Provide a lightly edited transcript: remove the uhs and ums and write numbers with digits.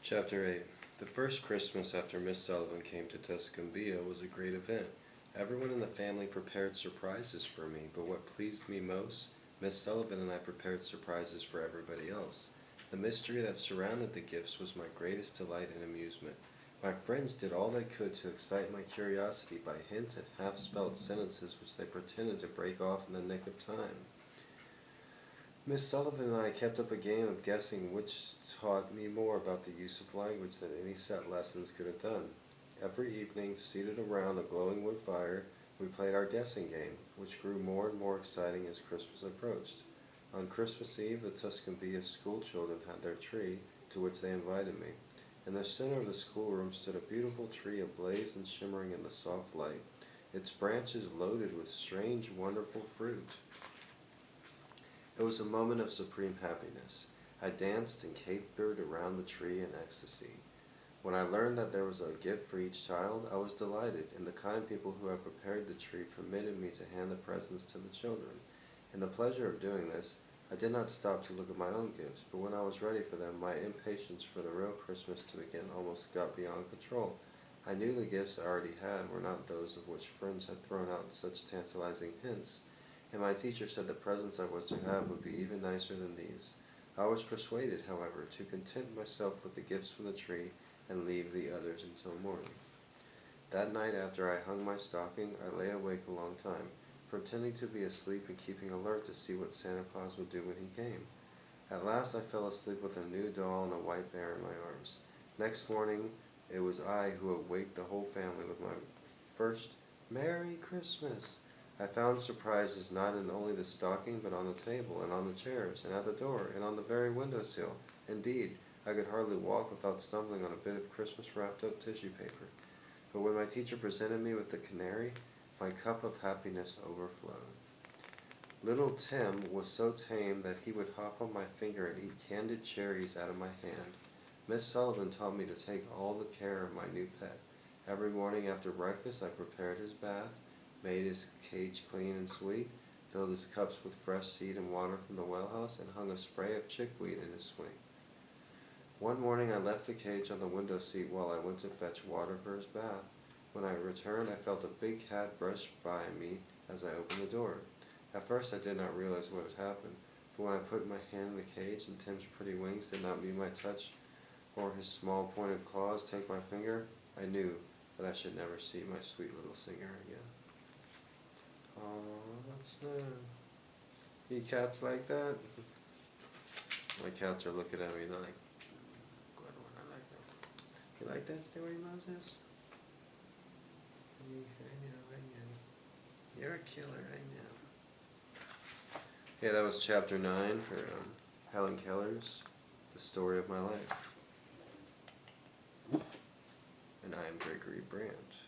Chapter 8. The first Christmas after Miss Sullivan came to Tuscumbia was a great event. Everyone in the family prepared surprises for me, but what pleased me most, Miss Sullivan and I prepared surprises for everybody else. The mystery that surrounded the gifts was my greatest delight and amusement. My friends did all they could to excite my curiosity by hints and half-spelled sentences which they pretended to break off in the nick of time. Miss Sullivan and I kept up a game of guessing which taught me more about the use of language than any set lessons could have done. Every evening, seated around a glowing wood fire, we played our guessing game, which grew more and more exciting as Christmas approached. On Christmas Eve, the Tuscumbia school children had their tree, to which they invited me. In the center of the schoolroom stood a beautiful tree ablaze and shimmering in the soft light, its branches loaded with strange, wonderful fruit. It was a moment of supreme happiness. I danced and capered around the tree in ecstasy. When I learned that there was a gift for each child, I was delighted, and the kind people who had prepared the tree permitted me to hand the presents to the children. In the pleasure of doing this, I did not stop to look at my own gifts, but when I was ready for them, my impatience for the real Christmas to begin almost got beyond control. I knew the gifts I already had were not those of which friends had thrown out such tantalizing hints, and my teacher said the presents I was to have would be even nicer than these. I was persuaded, however, to content myself with the gifts from the tree and leave the others until morning. That night after I hung my stocking, I lay awake a long time, pretending to be asleep and keeping alert to see what Santa Claus would do when he came. At last I fell asleep with a new doll and a white bear in my arms. Next morning, it was I who awaked the whole family with my first Merry Christmas. I found surprises not in only the stocking, but on the table, and on the chairs, and at the door, and on the very window-sill. Indeed, I could hardly walk without stumbling on a bit of Christmas wrapped-up tissue paper. But when my teacher presented me with the canary, my cup of happiness overflowed. Little Tim was so tame that he would hop on my finger and eat candied cherries out of my hand. Miss Sullivan taught me to take all the care of my new pet. Every morning after breakfast I prepared his bath, made his cage clean and sweet, filled his cups with fresh seed and water from the wellhouse, and hung a spray of chickweed in his swing. One morning I left the cage on the window seat while I went to fetch water for his bath. When I returned, I felt a big cat brush by me as I opened the door. At first I did not realize what had happened, but when I put my hand in the cage and Tim's pretty wings did not meet my touch or his small pointed claws take my finger, I knew that I should never see my sweet little singer again. Oh, that's sad. You cats like that? My cats are looking at me and they're like, good one, I like that. You like that story, Moses? I know. You're a killer, I know. Yeah, that was chapter 9 for Helen Keller's The Story of My Life. And I am Gregory Brandt.